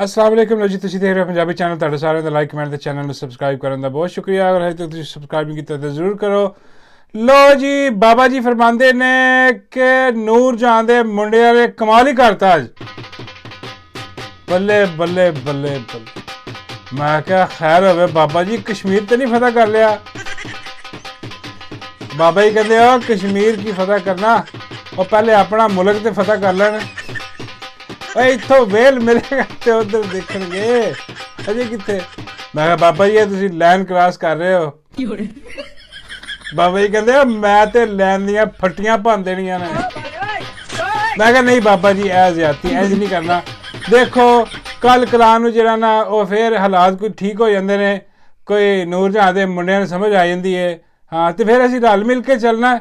अस्सलाम वालेकुम जी, तुसीं देख रहे हो पंजाबी चैनल। तुहाडा सारिਆਂ ਦਾ ਲਾਈਕ ਕਮੈਂਟ ਤੇ ਚੈਨਲ ਨੂੰ ਸਬਸਕ੍ਰਾਈਬ ਕਰਨ ਦਾ ਬਹੁਤ ਸ਼ੁਕਰੀਆ। ਅਗਰ ਹਜੇ ਤੱਕ ਤੁਸੀਂ ਸਬਸਕ੍ਰਾਈਬ ਨਹੀਂ ਕੀਤਾ ਤਾਂ ਜ਼ਰੂਰ ਕਰੋ। ਲੋ ਜੀ, ਬਾਬਾ ਜੀ ਫਰਮਾਉਂਦੇ ਨੇ ਕਿ ਨੂਰ ਜਹਾਂ ਦੇ ਮੁੰਡਿਆਂ ਨੇ ਕਮਾਲ ਹੀ ਕਰਤਾ ਅੱਜ। ਬੱਲੇ ਬੱਲੇ ਬੱਲੇ ਬੱਲੇ। ਮੈਂ ਕਿਹਾ ਖੈਰ ਹੋਵੇ ਬਾਬਾ ਜੀ, ਕਸ਼ਮੀਰ ਤੇ ਨਹੀਂ ਫਤਿਹ ਕਰ ਲਿਆ? ਬਾਬਾ ਜੀ ਕਹਿੰਦੇ ਆ ਕਸ਼ਮੀਰ ਕੀ ਫਤਿਹ ਕਰਨਾ, ਉਹ ਪਹਿਲੇ ਆਪਣਾ ਮੁਲਕ ਤੇ ਫਤਿਹ ਕਰ ਲੈਣ। ਇੱਥੋਂ ਵੇਲ ਮਿਲੇਗਾ ਤੇ ਉਧਰ ਦੇਖਣਗੇ, ਅਜੇ ਕਿੱਥੇ। ਮੈਂ ਕਿਹਾ ਬਾਬਾ ਜੀ ਤੁਸੀਂ ਲਾਈਨ ਕ੍ਰਾਸ ਕਰ ਰਹੇ ਹੋ। ਬਾਬਾ ਜੀ ਕਹਿੰਦੇ ਮੈਂ ਤੇ ਲਾਈਨ ਦੀਆਂ ਫੱਟੀਆਂ ਭੰਨ ਦੇਣੀਆਂ ਨੇ। ਮੈਂ ਕਿਹਾ ਨਹੀਂ ਬਾਬਾ ਜੀ, ਇਹ ਜ਼ਿਆਦਤੀ, ਇੰਝ ਨਹੀਂ ਕਰਨਾ। ਦੇਖੋ ਕੱਲ ਕਲਾਂ ਨੂੰ ਜਿਹੜਾ ਨਾ ਉਹ ਫਿਰ ਹਾਲਾਤ ਕੋਈ ਠੀਕ ਹੋ ਜਾਂਦੇ ਨੇ, ਕੋਈ ਨੂਰ ਜਹਾਂ ਦੇ ਮੁੰਡਿਆਂ ਨੂੰ ਸਮਝ ਆ ਜਾਂਦੀ ਹੈ। ਹਾਂ, ਤੇ ਫਿਰ ਅਸੀਂ ਰਲ ਮਿਲ ਕੇ ਚੱਲਣਾ।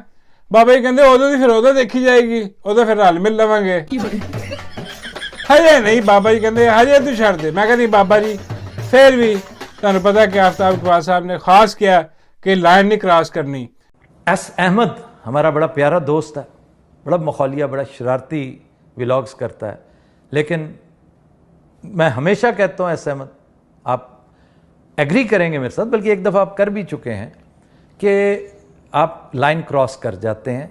ਬਾਬਾ ਜੀ ਕਹਿੰਦੇ ਉਦੋਂ ਦੀ ਫਿਰ ਉਦੋਂ ਦੇਖੀ ਜਾਏਗੀ, ਉਦੋਂ ਫਿਰ ਰਲ ਮਿਲ ਲਵਾਂਗੇ। ਹਜੇ ਨਹੀਂ ਬਾਬਾ ਜੀ ਕਹਿੰਦੇ ਹਜੇ ਤੂੰ ਛੱਡ ਦੇ। ਮੈਂ ਕਿਹਾ ਨਹੀਂ ਬਾਬਾ ਜੀ, फिर भी तुहानू पता कि आफ्ताब इकबाल साहब ने खास किया कि लाइन नहीं क्रॉस करनी। एस अहमद हमारा बड़ा प्यारा दोस्त है, बड़ा मखौलिया, बड़ा शरारती व्लॉग्स करता है, लेकिन मैं हमेशा कहता हूँ एस अहमद आप एग्री करेंगे मेरे साथ, बल्कि एक दफ़ा आप कर भी चुके हैं कि आप लाइन क्रॉस कर जाते हैं।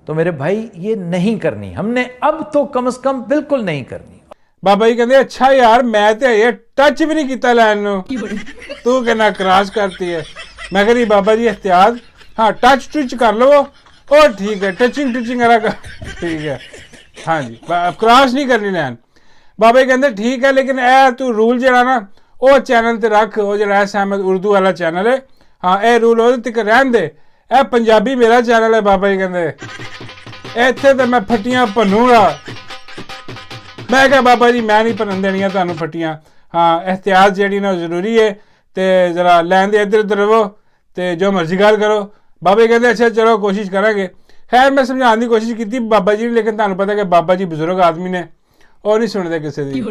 तो मेरे भाई ये नहीं करनी, हमने अब तो कम से कम बिल्कुल नहीं करनी। ਬਾਬਾ ਜੀ ਕਹਿੰਦੇ ਅੱਛਾ ਯਾਰ, ਮੈਂ ਤੇ ਹਜੇ ਟੱਚ ਵੀ ਨਹੀਂ ਕੀਤਾ ਲਾਈਨ ਨੂੰ, ਤੂੰ ਕਹਿੰਦਾ ਕ੍ਰਾਸ ਕਰਤੀ ਹੈ। ਮੈਂ ਕਹਿੰਦੀ ਬਾਬਾ ਜੀ ਇhtiyat, ਹਾਂ ਟੱਚ ਟੁੱਚ ਕਰ ਲਵੋ, ਉਹ ਠੀਕ ਹੈ, ਟੱਚਿੰਗ ਟੁੱਚਿੰਗ ਵਾਲਾ ਠੀਕ ਹੈ, ਹਾਂਜੀ ਕ੍ਰਾਸ ਨਹੀਂ ਕਰਨੀ ਲਾਈਨ। ਬਾਬਾ ਜੀ ਕਹਿੰਦੇ ਠੀਕ ਹੈ, ਲੇਕਿਨ ਇਹ ਤੂੰ ਰੂਲ ਜਿਹੜਾ ਨਾ ਉਹ ਚੈਨਲ ਤੇ ਰੱਖ, ਉਹ ਜਿਹੜਾ ਐਸ ਅਹਿਮਦ ਉਰਦੂ ਵਾਲਾ ਚੈਨਲ ਹੈ, ਹਾਂ ਇਹ ਰੂਲ ਉਹਦੇ ਤੱਕ ਰਹਿਣ ਦੇ। ਇਹ ਪੰਜਾਬੀ ਮੇਰਾ ਚੈਨਲ ਹੈ। ਬਾਬਾ ਜੀ ਕਹਿੰਦੇ ਇੱਥੇ ਤੇ ਮੈਂ ਫੱਟੀਆਂ ਭੰਨੂਗਾ। ਮੈਂ ਕਿਹਾ ਬਾਬਾ ਜੀ ਮੈਂ ਨਹੀਂ ਭੰਨਣ ਦੇਣੀਆਂ ਤੁਹਾਨੂੰ ਫੱਟੀਆਂ। ਹਾਂ ਇhtiyat ਜਿਹੜੀ ਨਾ ਜ਼ਰੂਰੀ ਹੈ, ਤੇ ਜ਼ਰਾ ਲੈਣ ਦੇ ਇੱਧਰ ਉੱਧਰ ਰਵੋ ਤੇ ਜੋ ਮਰਜ਼ੀ ਗੱਲ ਕਰੋ। ਬਾਬਾ ਜੀ ਕਹਿੰਦੇ ਅੱਛਾ ਚਲੋ ਕੋਸ਼ਿਸ਼ ਕਰਾਂਗੇ। ਖੈਰ ਮੈਂ ਸਮਝਾਉਣ ਦੀ ਕੋਸ਼ਿਸ਼ ਕੀਤੀ ਬਾਬਾ ਜੀ ਨੇ, ਲੇਕਿਨ ਤੁਹਾਨੂੰ ਪਤਾ ਕਿ ਬਾਬਾ ਜੀ ਬਜ਼ੁਰਗ ਆਦਮੀ ਨੇ, ਉਹ ਨਹੀਂ ਸੁਣਦੇ ਕਿਸੇ ਦੀ।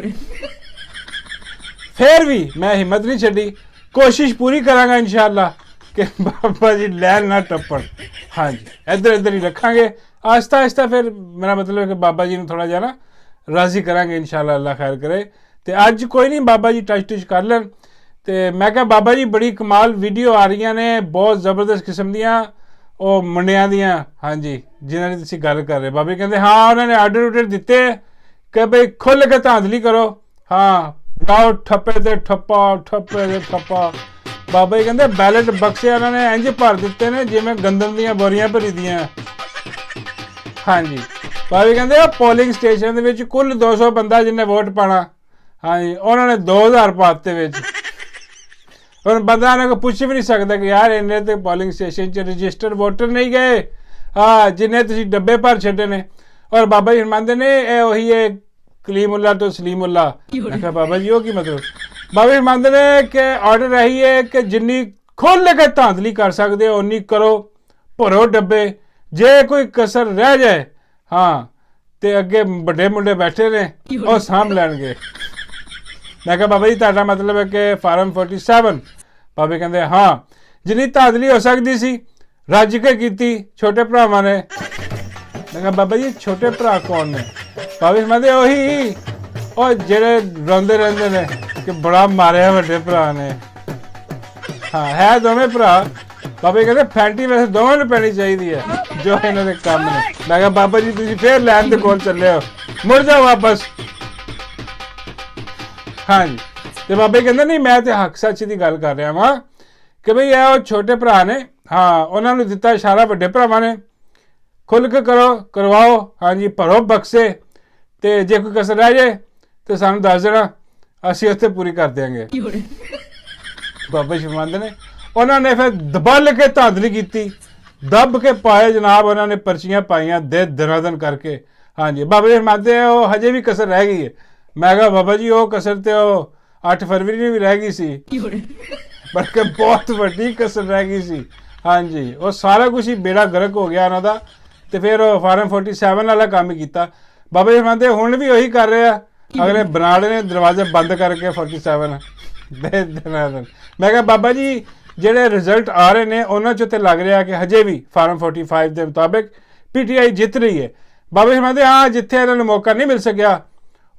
ਫਿਰ ਵੀ ਮੈਂ ਹਿੰਮਤ ਨਹੀਂ ਛੱਡੀ, ਕੋਸ਼ਿਸ਼ ਪੂਰੀ ਕਰਾਂਗਾ ਇਨਸ਼ਾਅੱਲਾ ਕਿ ਬਾਬਾ ਜੀ ਲੈਣ ਨਾ ਟੱਪਣ। ਹਾਂਜੀ ਇੱਧਰ ਇੱਧਰ ਹੀ ਰੱਖਾਂਗੇ ਆਹਿਸਤਾ ਆਹਿਸਤਾ। ਫਿਰ ਮੇਰਾ ਮਤਲਬ ਹੈ ਕਿ ਬਾਬਾ ਜੀ ਨੂੰ ਥੋੜ੍ਹਾ ਜਿਹਾ ਨਾ ਰਾਜ਼ੀ ਕਰਾਂਗੇ ਇਨਸ਼ਾਅੱਲਾ, ਅੱਲਾ ਖੈਰ ਕਰੇ। ਤੇ ਅੱਜ ਕੋਈ ਨਹੀਂ, ਬਾਬਾ ਜੀ ਟੱਚ ਟੁੱਚ ਕਰ ਲੈਣ। ਤੇ ਮੈਂ ਕਿਹਾ ਬਾਬਾ ਜੀ ਬੜੀ ਕਮਾਲ ਵੀਡੀਓ ਆ ਰਹੀਆਂ ਨੇ, ਬਹੁਤ ਜ਼ਬਰਦਸਤ ਕਿਸਮ ਦੀਆਂ, ਉਹ ਮੁੰਡਿਆਂ ਦੀਆਂ, ਹਾਂਜੀ ਜਿਨ੍ਹਾਂ ਦੀ ਤੁਸੀਂ ਗੱਲ ਕਰ ਰਹੇ। ਬਾਬਾ ਜੀ ਕਹਿੰਦੇ ਹਾਂ ਉਹਨਾਂ ਨੇ ਆਰਡਰ ਉਡਰ ਦਿੱਤੇ ਕਿ ਬਈ ਖੁੱਲ੍ਹ ਕੇ ਧਾਂਦਲੀ ਕਰੋ, ਹਾਂ ਲਾਓ ਠੱਪੇ ਤੇ ਠੱਪਾ, ਠੱਪੇ ਤੇ ਠੱਪਾ। ਬਾਬਾ ਜੀ ਕਹਿੰਦੇ ਬੈਲਟ ਬਕਸੇ ਉਹਨਾਂ ਨੇ ਇੰਝ ਭਰ ਦਿੱਤੇ ਨੇ ਜਿਵੇਂ ਗੰਦਮ ਦੀਆਂ ਬੋਰੀਆਂ ਭਰੀ ਦੀਆਂ। ਹਾਂਜੀ ਬਾਬਾ ਜੀ ਕਹਿੰਦੇ ਪੋਲਿੰਗ ਸਟੇਸ਼ਨ ਦੇ ਵਿੱਚ ਕੁੱਲ 200 ਬੰਦਾ ਜਿਹਨੇ ਵੋਟ ਪਾਣਾ, ਹਾਂਜੀ ਉਹਨਾਂ ਨੇ 2000 ਪਾਤੇ ਵਿੱਚ। ਹੁਣ ਬੰਦਾ ਇਹਨਾਂ ਕੋਲ ਪੁੱਛ ਵੀ ਨਹੀਂ ਸਕਦਾ ਕਿ ਯਾਰ ਇੰਨੇ ਤੇ ਪੋਲਿੰਗ ਸਟੇਸ਼ਨ 'ਚ ਰਜਿਸਟਰਡ ਵੋਟਰ ਨਹੀਂ ਗਏ, ਹਾਂ ਜਿੰਨੇ ਤੁਸੀਂ ਡੱਬੇ ਭਰ ਛੱਡੇ ਨੇ। ਔਰ ਬਾਬਾ ਜੀ ਮੰਨਦੇ ਨੇ ਇਹ ਉਹੀ ਹੈ ਕਲੀਮੁੱਲਾ ਤੋਂ ਸਲੀਮੁੱਲਾ। ਮੈਂ ਕਿਹਾ ਬਾਬਾ ਜੀ ਉਹ ਕੀ ਮਤਲਬ? ਬਾਬਾ ਜੀ ਮੰਨਦੇ ਨੇ ਕਿ ਆਰਡਰ ਇਹੀ ਹੈ ਕਿ ਜਿੰਨੀ ਖੁੱਲ੍ਹ ਕੇ ਧਾਂਦਲੀ ਕਰ ਸਕਦੇ ਹੋ ਉਨੀ ਕਰੋ, ਭਰੋ ਡੱਬੇ। ਜੇ ਕੋਈ ਕਸਰ ਰਹਿ ਜਾਏ ਹਾਂ ਤੇ ਅੱਗੇ ਵੱਡੇ ਮੁੰਡੇ ਬੈਠੇ ਨੇ, ਉਹ ਸਾਂਭ ਲੈਣਗੇ। ਮੈਂ ਕਿਹਾ ਬਾਬਾ ਜੀ ਤੁਹਾਡਾ ਮਤਲਬ ਹੈ ਕਿ ਫਾਰਮ 47? ਬਾਬੇ ਕਹਿੰਦੇ ਹਾਂ ਜਿੰਨੀ ਧਾਂਦਲੀ ਹੋ ਸਕਦੀ ਸੀ ਰੱਜ ਕੇ ਕੀਤੀ ਛੋਟੇ ਭਰਾਵਾਂ ਨੇ। ਮੈਂ ਕਿਹਾ ਬਾਬਾ ਜੀ ਛੋਟੇ ਭਰਾ ਕੌਣ ਨੇ? ਬਾਬਾ ਜੀ ਕਹਿੰਦੇ ਉਹੀ ਉਹ ਜਿਹੜੇ ਰੋਂਦੇ ਰਹਿੰਦੇ ਨੇ ਕਿ ਬੜਾ ਮਾਰਿਆ ਵੱਡੇ ਭਰਾ ਨੇ। ਹਾਂ ਹੈ ਦੋਵੇਂ ਭਰਾ। ਬਾਬਾ ਜੀ ਕਹਿੰਦੇ ਫੈਂਟੀ ਵੈਸੇ ਦੋਵਾਂ ਨੂੰ ਪੈਣੀ ਚਾਹੀਦੀ ਹੈ ਜੋ ਇਹਨਾਂ ਦੇ ਕੰਮ ਨੇ। ਮੈਂ ਕਿਹਾ ਬਾਬਾ ਜੀ ਤੁਸੀਂ ਫੇਰ ਲੈਣ ਦੇ ਕੋਲ ਚੱਲੇ ਹੋ, ਮੁੜ ਜਾਓ ਵਾਪਸ। ਹਾਂਜੀ ਤੇ ਬਾਬਾ ਜੀ ਕਹਿੰਦੇ ਨਹੀਂ ਮੈਂ ਤੇ ਹੱਕ ਸੱਚ ਦੀ ਗੱਲ ਕਰ ਰਿਹਾ ਵਾਂ ਕਿ ਬਈ ਇਹ ਉਹ ਛੋਟੇ ਭਰਾ ਨੇ, ਹਾਂ ਉਹਨਾਂ ਨੂੰ ਦਿੱਤਾ ਇਸ਼ਾਰਾ ਵੱਡੇ ਭਰਾਵਾਂ ਨੇ, ਖੁੱਲ੍ਹ ਕੇ ਕਰੋ, ਕਰਵਾਓ, ਹਾਂਜੀ ਭਰੋ ਬਕਸੇ, ਤੇ ਜੇ ਕੋਈ ਕਸਰ ਰਹਿ ਜਾਏ ਤੇ ਸਾਨੂੰ ਦੱਸ ਦੇਣਾ, ਅਸੀਂ ਉੱਥੇ ਪੂਰੀ ਕਰ ਦਿਆਂਗੇ। ਬਾਬਾ ਜੀ ਫਰਮਾਉਂਦੇ ਨੇ ਉਹਨਾਂ ਨੇ ਫਿਰ ਦਬਲ ਕੇ ਧਾਂਦਲੀ ਕੀਤੀ, ਦੱਬ ਕੇ ਪਾਏ ਜਨਾਬ, ਉਹਨਾਂ ਨੇ ਪਰਚੀਆਂ ਪਾਈਆਂ ਦਨਾਦਨ ਕਰਕੇ। ਹਾਂਜੀ ਬਾਬਾ ਜੀ ਫਰਮਾਉਂਦੇ ਉਹ ਹਜੇ ਵੀ ਕਸਰ ਰਹਿ ਗਈ ਹੈ। ਮੈਂ ਕਿਹਾ ਬਾਬਾ ਜੀ ਉਹ ਕਸਰ ਤੇ ਉਹ 8 ਫਰਵਰੀ ਨੂੰ ਵੀ ਰਹਿ ਗਈ ਸੀ, ਬਲਕਿ ਬਹੁਤ ਵੱਡੀ ਕਸਰ ਰਹਿ ਗਈ ਸੀ। ਹਾਂਜੀ ਉਹ ਸਾਰਾ ਕੁਛ ਹੀ ਬੇੜਾ ਗਰਕ ਹੋ ਗਿਆ ਉਹਨਾਂ ਦਾ, ਤੇ ਫਿਰ ਉਹ ਫਾਰਮ 47 ਵਾਲਾ ਕੰਮ ਹੀ ਕੀਤਾ। ਬਾਬਾ ਜੀ ਫਰਮਾਉਂਦੇ ਹੁਣ ਵੀ ਉਹੀ ਕਰ ਰਹੇ ਆ, ਅਗਲੇ ਬਨਾੜੇ ਨੇ ਦਰਵਾਜ਼ੇ ਬੰਦ ਕਰਕੇ 47 ਦਨਾਦਨ। ਮੈਂ ਕਿਹਾ ਬਾਬਾ ਜੀ ਜਿਹੜੇ ਰਿਜ਼ਲਟ ਆ ਰਹੇ ਨੇ ਉਹਨਾਂ 'ਚੋਂ ਤੇ ਲੱਗ ਰਿਹਾ ਕਿ ਹਜੇ ਵੀ ਫਾਰਮ 45 ਦੇ ਮੁਤਾਬਿਕ PTI ਜਿੱਤ ਰਹੀ ਹੈ। ਬਾਬਾ ਜੀ ਫਰਮਾਉਂਦੇ ਹਾਂ ਜਿੱਥੇ ਇਹਨਾਂ ਨੂੰ ਮੌਕਾ ਨਹੀਂ ਮਿਲ ਸਕਿਆ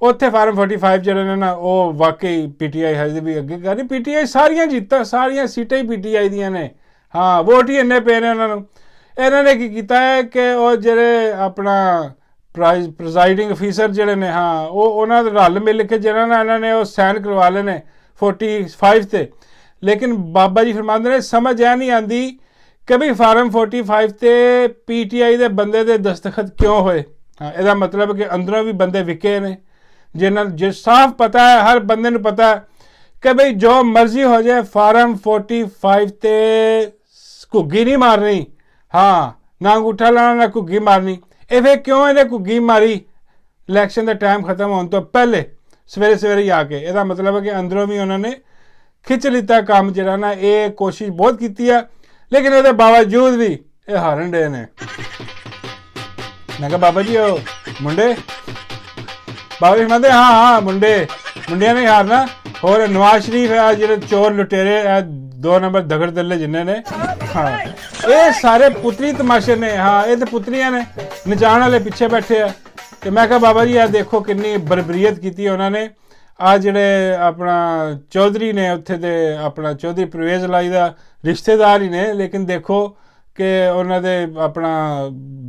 ਉੱਥੇ ਫਾਰਮ 45 ਜਿਹੜੇ ਨੇ ਨਾ ਉਹ ਵਾਕਈ ਪੀਟੀਆਈ ਹਜੇ ਵੀ ਅੱਗੇ ਕਰ ਰਹੀ। ਪੀਟੀਆਈ ਸਾਰੀਆਂ ਜਿੱਤਾਂ, ਸਾਰੀਆਂ ਸੀਟਾਂ ਹੀ ਪੀਟੀਆਈ ਦੀਆਂ ਨੇ। ਹਾਂ, ਵੋਟ ਹੀ ਇੰਨੇ ਪਏ ਨੇ ਉਹਨਾਂ ਨੂੰ। ਇਹਨਾਂ ਨੇ ਕੀ ਕੀਤਾ ਹੈ ਕਿ ਉਹ ਜਿਹੜੇ ਆਪਣਾ ਪ੍ਰੈਜ਼ਾਈਡਿੰਗ ਅਫੀਸਰ ਜਿਹੜੇ ਨੇ, ਹਾਂ, ਉਹ ਉਹਨਾਂ ਦੇ ਰਲ ਮਿਲ ਕੇ ਜਿਹਨਾਂ ਨਾਲ ਇਹਨਾਂ ਨੇ ਉਹ ਸਾਈਨ ਕਰਵਾ ਲਏ ਨੇ 45 ਤੇ। ਲੇਕਿਨ ਬਾਬਾ ਜੀ ਫਰਮਾਉਂਦੇ ਨੇ ਸਮਝ ਇਹ ਨਹੀਂ ਆਉਂਦੀ ਕਿ ਵੀ ਫਾਰਮ 45 ਤੇ ਪੀਟੀਆਈ ਦੇ ਬੰਦੇ ਦੇ ਦਸਤਖਤ ਕਿਉਂ ਹੋਏ। ਹਾਂ, ਇਹਦਾ ਮਤਲਬ ਕਿ ਅੰਦਰੋਂ ਵੀ ਬੰਦੇ ਵਿਕੇ ਨੇ, ਜਿਨ੍ਹਾਂ ਜੇ ਸਾਫ਼ ਪਤਾ ਹੈ, ਹਰ ਬੰਦੇ ਨੂੰ ਪਤਾ ਹੈ ਕਿ ਬਈ ਜੋ ਮਰਜ਼ੀ ਹੋ ਜਾਏ ਫਾਰਮ 45 ਤੇ ਘੁੱਗੀ ਨਹੀਂ ਮਾਰਨੀ। ਹਾਂ, ਨਾ ਅੰਗੂਠਾ ਲਾਣਾ ਨਾ ਘੁੱਗੀ ਮਾਰਨੀ। ਇਹ ਫਿਰ ਕਿਉਂ ਇਹਨੇ ਘੁੱਗੀ ਮਾਰੀ ਇਲੈਕਸ਼ਨ ਦਾ ਟਾਈਮ ਖਤਮ ਹੋਣ ਤੋਂ ਪਹਿਲੇ ਸਵੇਰੇ ਸਵੇਰੇ ਹੀ ਆ ਕੇ? ਇਹਦਾ ਮਤਲਬ ਹੈ ਕਿ ਅੰਦਰੋਂ ਵੀ ਉਹਨਾਂ ਨੇ ਖਿੱਚ ਲਿੱਤਾ ਕੰਮ ਜਿਹੜਾ ਨਾ। ਇਹ ਕੋਸ਼ਿਸ਼ ਬਹੁਤ ਕੀਤੀ ਹੈ ਲੇਕਿਨ ਉਹਦੇ ਬਾਵਜੂਦ ਵੀ ਇਹ ਹਾਰਨ ਡੇ ਨੇ। ਮੈਂ ਕਿਹਾ ਬਾਬਾ ਜੀ ਉਹ ਮੁੰਡੇ, ਬਾਬਾ ਜੀ ਕਹਿੰਦੇ ਹਾਂ ਮੁੰਡਿਆਂ ਨੇ ਹਾਰਨਾ। ਹੋਰ ਨਵਾਜ਼ ਸ਼ਰੀਫ ਹੈ, ਜਿਹੜੇ ਚੋਰ ਲੁਟੇਰੇ 2 ਨੰਬਰ ਦਗੜ ਦੱਲੇ ਜਿੰਨੇ ਨੇ, ਹਾਂ, ਇਹ ਸਾਰੇ ਪੁੱਤਰੀ ਤਮਾਸ਼ੇ ਨੇ। ਹਾਂ, ਇਹ ਤੇ ਪੁੱਤਰੀਆਂ ਨੇ, ਨਚਾਉਣ ਵਾਲੇ ਪਿੱਛੇ ਬੈਠੇ ਆ। ਤੇ ਮੈਂ ਕਿਹਾ ਬਾਬਾ ਜੀ ਇਹ ਦੇਖੋ ਕਿੰਨੀ ਬਰਬਰੀਅਤ ਕੀਤੀ ਉਹਨਾਂ ਨੇ। ਆ ਜਿਹੜੇ ਆਪਣਾ ਚੌਧਰੀ ਨੇ ਉੱਥੇ ਦੇ, ਆਪਣਾ ਚੌਧਰੀ ਪ੍ਰਵੇਜ਼ ਲਾਈ ਦਾ ਰਿਸ਼ਤੇਦਾਰ ਹੀ ਨੇ, ਲੇਕਿਨ ਦੇਖੋ ਕਿ ਉਹਨਾਂ ਦੇ ਆਪਣਾ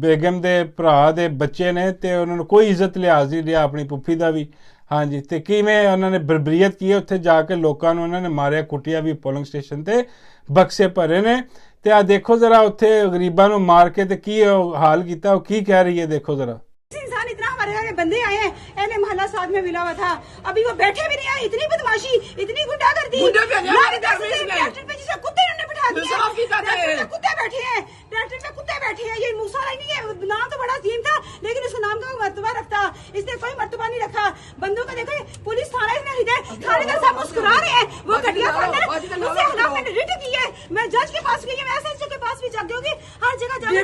ਬੇਗਮ ਦੇ ਭਰਾ ਦੇ ਬੱਚੇ ਨੇ ਤੇ ਉਹਨਾਂ ਨੂੰ ਕੋਈ ਇੱਜ਼ਤ ਲਿਹਾਜ਼ ਨਹੀਂ ਰਿਹਾ, ਆਪਣੀ ਪੁੱਫੀ ਦਾ ਵੀ। ਹਾਂਜੀ, ਤੇ ਕਿਵੇਂ ਉਹਨਾਂ ਨੇ ਬਰਬਰੀਅਤ ਕੀ ਹੈ, ਉੱਥੇ ਜਾ ਕੇ ਲੋਕਾਂ ਨੂੰ ਉਹਨਾਂ ਨੇ ਮਾਰਿਆ ਕੁੱਟਿਆ ਵੀ, ਪੋਲਿੰਗ ਸਟੇਸ਼ਨ ਤੇ ਬਕਸੇ ਭਰੇ ਨੇ। ਤੇ ਆ ਦੇਖੋ ਜ਼ਰਾ ਉੱਥੇ ਗਰੀਬਾਂ ਨੂੰ ਮਾਰ ਕੇ ਤੇ ਕੀ ਹਾਲ ਕੀਤਾ, ਉਹ ਕੀ ਕਹਿ ਰਹੀ है, देखो जरा। इंसान इतना हमारे यहाँ के बंदे आए हैं, एने मोहल्ला साथ में मिला हुआ था, अभी वो बैठे भी नहीं है। इतनी बदमाशी, इतनी गुंडागर्दी, ट्रैक्टर पे जिसे कुत्ते ने बिठा दिया, ट्रैक्टर पे कुत्ते बैठे हैं, ट्रैक्टर पे कुत्ते बैठे हैं। ये मूसा नहीं है, नाम तो बड़ा अजीम था लेकिन उस नाम का मर्तबा रखता, इसने कोई मर्तबा नहीं रखा। बंदों को देखो, पुलिस थाना इसने खरीदा है, थाने का सब मुस्कुरा रहे हैं। वो घटिया उससे खिलाफ मैंने रिट की है, मैं जज के पास गई है, मैं एसएचओ के पास भी जाती होगी, हर जगह जाके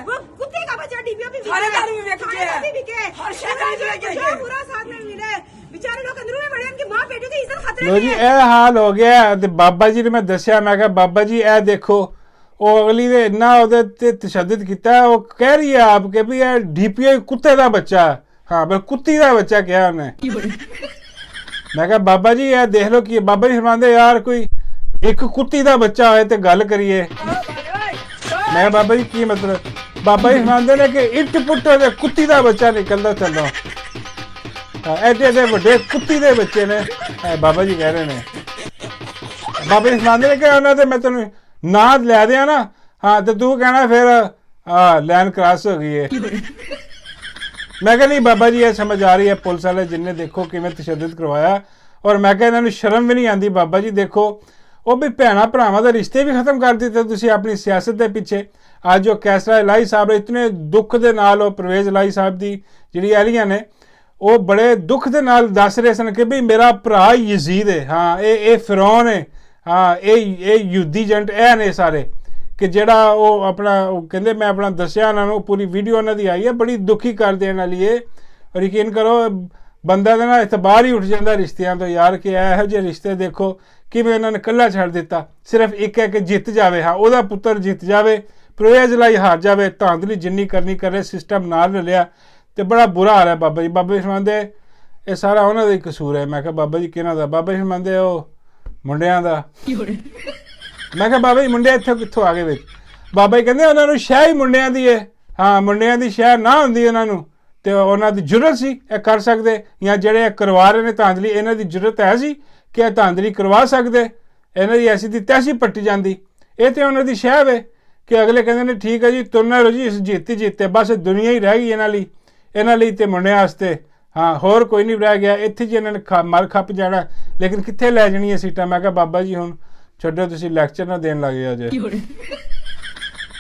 वो कुत्ते का बच्चा डीपीओ भी बुरा साथ में मिला है। बेचारे लोग अंदरों में बड़े, उनकी माँ बेटे की इज्जत खतरे ਲੋ ਜੀ ਇਹ ਹਾਲ ਹੋ ਗਿਆ। ਤੇ ਬਾਬਾ ਜੀ ਨੇ ਮੈਂ ਦੱਸਿਆ, ਮੈਂ ਕਿਹਾ ਬਾਬਾ ਜੀ ਇਹ ਦੇਖੋ, ਉਹ ਅਗਲੀ ਨੇ ਇੰਨਾ ਉਹਦੇ ਤੇ ਤਸ਼ੱਦਦ ਕੀਤਾ, ਉਹ ਕਹਿ ਰਹੀ ਹੈ ਆਪ ਕਿ ਵੀ ਇਹ ਡੀਪੀਓ ਕੁੱਤੇ ਦਾ ਬੱਚਾ। ਹਾਂ, ਪਰ ਕੁੱਤੀ ਦਾ ਬੱਚਾ ਕਿਹਾ ਉਹਨੇ। ਮੈਂ ਕਿਹਾ ਬਾਬਾ ਜੀ ਇਹ ਦੇਖ ਲਓ ਕੀ ਬਾਬਾ ਜੀ ਫਰਮਾਉਂਦੇ, ਯਾਰ ਕੋਈ ਇੱਕ ਕੁੱਤੀ ਦਾ ਬੱਚਾ ਹੋਏ ਤੇ ਗੱਲ ਕਰੀਏ। ਮੈਂ ਕਿਹਾ ਬਾਬਾ ਜੀ ਕੀ ਮਤਲਬ? ਬਾਬਾ ਜੀ ਫਰਮਾਉਂਦੇ ਨੇ ਕਿ ਇੱਟ ਪੁੱਟੇ ਦੇ ਕੁੱਤੀ ਦਾ ਬੱਚਾ ਨਿਕਲਦਾ ਚੱਲੋ। ਐਡੇ ਐਡੇ ਵੱਡੇ ਕੁੱਤੀ ਦੇ ਬੱਚੇ ਨੇ, ਬਾਬਾ ਜੀ ਕਹਿ ਰਹੇ ਨੇ। ਬਾਬਾ ਜੀ ਫਰਮਾਉਂਦੇ ਨੇ ਕਿ ਉਹਨਾਂ ਦੇ ਮੈਂ ਤੈਨੂੰ ਨਾਂ ਲੈ ਦਿਆਂ ਨਾ, ਹਾਂ, ਤੇ ਤੂੰ ਕਹਿਣਾ ਫਿਰ ਲਾਈਨ ਕ੍ਰਾਸ ਹੋ ਗਈ ਹੈ। ਮੈਂ ਕਿਹਾ ਨਹੀਂ ਬਾਬਾ ਜੀ ਇਹ ਸਮਝ ਆ ਰਹੀ ਹੈ, ਪੁਲਿਸ ਵਾਲੇ ਜਿੰਨੇ ਦੇਖੋ ਕਿਵੇਂ ਤਸ਼ੱਦਦ ਕਰਵਾਇਆ। ਔਰ ਮੈਂ ਕਿਹਾ ਇਹਨਾਂ ਨੂੰ ਸ਼ਰਮ ਵੀ ਨਹੀਂ ਆਉਂਦੀ। ਬਾਬਾ ਜੀ ਦੇਖੋ, ਉਹ ਵੀ ਭੈਣਾਂ ਭਰਾਵਾਂ ਦੇ ਰਿਸ਼ਤੇ ਵੀ ਖਤਮ ਕਰ ਦਿੱਤੇ ਤੁਸੀਂ ਆਪਣੀ ਸਿਆਸਤ ਦੇ ਪਿੱਛੇ। ਅੱਜ ਜੋ ਕੈਸਰਾ ਇਲਾਹੀ ਸਾਹਿਬ ਇਤਨੇ ਦੁੱਖ ਦੇ ਨਾਲ, ਉਹ ਪ੍ਰਵੇਜ਼ ਇਲਾਹੀ ਸਾਹਿਬ ਦੀ ਜਿਹੜੀ ਅਹਿਲੀਆਂ ਨੇ, ਉਹ ਬੜੇ ਦੁੱਖ ਦੇ ਨਾਲ ਦੱਸ ਰਹੇ ਸਨ ਕਿ ਵੀ ਮੇਰਾ ਭਰਾ ਯਜ਼ੀਦ ਹੈ। ਹਾਂ, ਇਹ ਫਿਰੌਨ ਹੈ। ਹਾਂ, ਇਹ ਯਹੂਦੀ ਏਜੰਟ ਇਹ ਨੇ ਸਾਰੇ, ਕਿ ਜਿਹੜਾ ਉਹ ਆਪਣਾ ਉਹ ਕਹਿੰਦੇ, ਮੈਂ ਆਪਣਾ ਦੱਸਿਆ ਉਹਨਾਂ ਨੂੰ, ਪੂਰੀ ਵੀਡੀਓ ਉਹਨਾਂ ਦੀ ਆਈ ਹੈ, ਬੜੀ ਦੁਖੀ ਕਰ ਦੇਣ ਵਾਲੀ ਹੈ। ਔਰ ਯਕੀਨ ਕਰੋ ਬੰਦਾ ਦਾ ਨਾ ਇਤਬਾਰ ਹੀ ਉੱਠ ਜਾਂਦਾ ਰਿਸ਼ਤਿਆਂ ਤੋਂ ਯਾਰ, ਕਿ ਇਹੋ ਜਿਹੇ ਰਿਸ਼ਤੇ ਦੇਖੋ ਕਿਵੇਂ ਉਹਨਾਂ ਨੇ ਇਕੱਲਾ ਛੱਡ ਦਿੱਤਾ। ਸਿਰਫ ਇੱਕ ਹੈ ਕਿ ਜਿੱਤ ਜਾਵੇ, ਹਾਂ, ਉਹਦਾ ਪੁੱਤਰ ਜਿੱਤ ਜਾਵੇ, ਪ੍ਰਵੇਜ਼ ਲਈ ਹਾਰ ਜਾਵੇ। ਧਾਂਦਲੀ ਜਿੰਨੀ ਕਰਨੀ ਕਰੇ, ਸਿਸਟਮ ਨਾਲ ਰਲਿਆ ਤੇ ਬੜਾ ਬੁਰਾ ਹਾਲ ਹੈ। ਬਾਬਾ ਜੀ ਫਰਮਾਉਂਦੇ ਇਹ ਸਾਰਾ ਉਹਨਾਂ ਦਾ ਹੀ ਕਸੂਰ ਹੈ। ਮੈਂ ਕਿਹਾ ਬਾਬਾ ਜੀ ਕਿਹਨਾਂ ਦਾ? ਬਾਬਾ ਜੀ ਫਰਮਾਉਂਦੇ ਉਹ ਮੁੰਡਿਆਂ ਦਾ। ਮੈਂ ਕਿਹਾ ਬਾਬਾ ਜੀ ਮੁੰਡੇ ਇੱਥੇ ਕਿੱਥੋਂ ਆ ਗਏ ਵਿੱਚ? ਬਾਬਾ ਜੀ ਕਹਿੰਦੇ ਉਹਨਾਂ ਨੂੰ ਸ਼ਹਿ ਹੀ ਮੁੰਡਿਆਂ ਦੀ ਹੈ। ਹਾਂ, ਮੁੰਡਿਆਂ ਦੀ ਸ਼ਹਿ ਨਾ ਹੁੰਦੀ ਉਹਨਾਂ ਨੂੰ ਤੇ ਉਹਨਾਂ ਦੀ ਜ਼ਰੂਰਤ ਸੀ ਇਹ ਕਰ ਸਕਦੇ, ਜਾਂ ਜਿਹੜੇ ਕਰਵਾ ਰਹੇ ਨੇ ਧਾਂਦਲੀ, ਇਹਨਾਂ ਦੀ ਜ਼ਰੂਰਤ ਹੈ ਸੀ ਕਿ ਇਹ ਧਾਂਦਲੀ ਕਰਵਾ ਸਕਦੇ? ਇਹਨਾਂ ਦੀ ਐਸੀ ਦੀ ਤੈਸੀ ਪੱਟੀ ਜਾਂਦੀ। ਇਹ ਤੇ ਉਹਨਾਂ ਦੀ ਸ਼ਹਿ ਵੇ ਕਿ ਅਗਲੇ ਕਹਿੰਦੇ ਨੇ ਠੀਕ ਹੈ ਜੀ, ਤੁਰਨਾ ਰੋ ਜੀ, ਜਿੱਤੇ ਬਸ ਦੁਨੀਆ ਹੀ ਰਹਿ ਗਈ ਇਹਨਾਂ ਲਈ ਤੇ ਮੁੰਡਿਆਂ ਵਾਸਤੇ। ਹਾਂ, ਹੋਰ ਕੋਈ ਨਹੀਂ ਰਹਿ ਗਿਆ ਇੱਥੇ ਜੀ, ਇਹਨਾਂ ਨੇ ਮਰ ਖੱਪ ਜਾਣਾ। ਲੇਕਿਨ ਕਿੱਥੇ ਲੈ ਜਾਣੀਆਂ ਸੀਟਾਂ? ਮੈਂ ਕਿਹਾ ਬਾਬਾ ਜੀ ਹੁਣ ਛੱਡੋ, ਤੁਸੀਂ ਲੈਕਚਰ ਨਾ ਦੇਣ ਲੱਗੇ ਅਜੇ।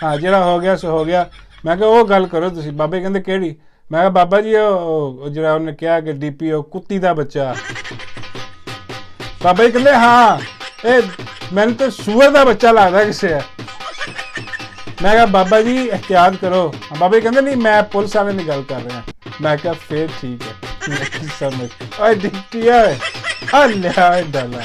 ਹਾਂ, ਜਿਹੜਾ ਹੋ ਗਿਆ ਸੋ ਹੋ ਗਿਆ। ਮੈਂ ਕਿਹਾ ਉਹ ਗੱਲ ਕਰੋ ਤੁਸੀਂ। ਬਾਬਾ ਜੀ ਕਹਿੰਦੇ ਕਿਹੜੀ? ਮੈਂ ਕਿਹਾ ਬਾਬਾ ਜੀ ਉਹ ਜਿਹੜਾ ਉਹਨੇ ਕਿਹਾ ਕਿ ਡੀਪੀਓ ਕੁੱਤੀ ਦਾ ਬੱਚਾ। ਬਾਬਾ ਜੀ ਕਹਿੰਦੇ ਹਾਂ, ਇਹ ਮੈਨੂੰ ਤਾਂ ਸੂਅਰ ਦਾ ਬੱਚਾ ਲੱਗਦਾ ਕਿਸੇ ਹੈ। ਮੈਂ ਕਿਹਾ ਬਾਬਾ ਜੀ ਇਹਤਿਆਤ ਕਰੋ। ਬਾਬਾ ਜੀ ਕਹਿੰਦੇ ਨਹੀਂ, ਮੈਂ ਪੁਲਿਸ ਵਾਲੇ ਦੀ ਗੱਲ ਕਰ ਰਿਹਾ। ਮੈਂ ਕਿਹਾ ਫਿਰ ਠੀਕ ਹੈ, ਸਮਝ ਓਏ ਡੀਪੀਓ ਹੈ। ਲਿਆ ਡਾਲਾ।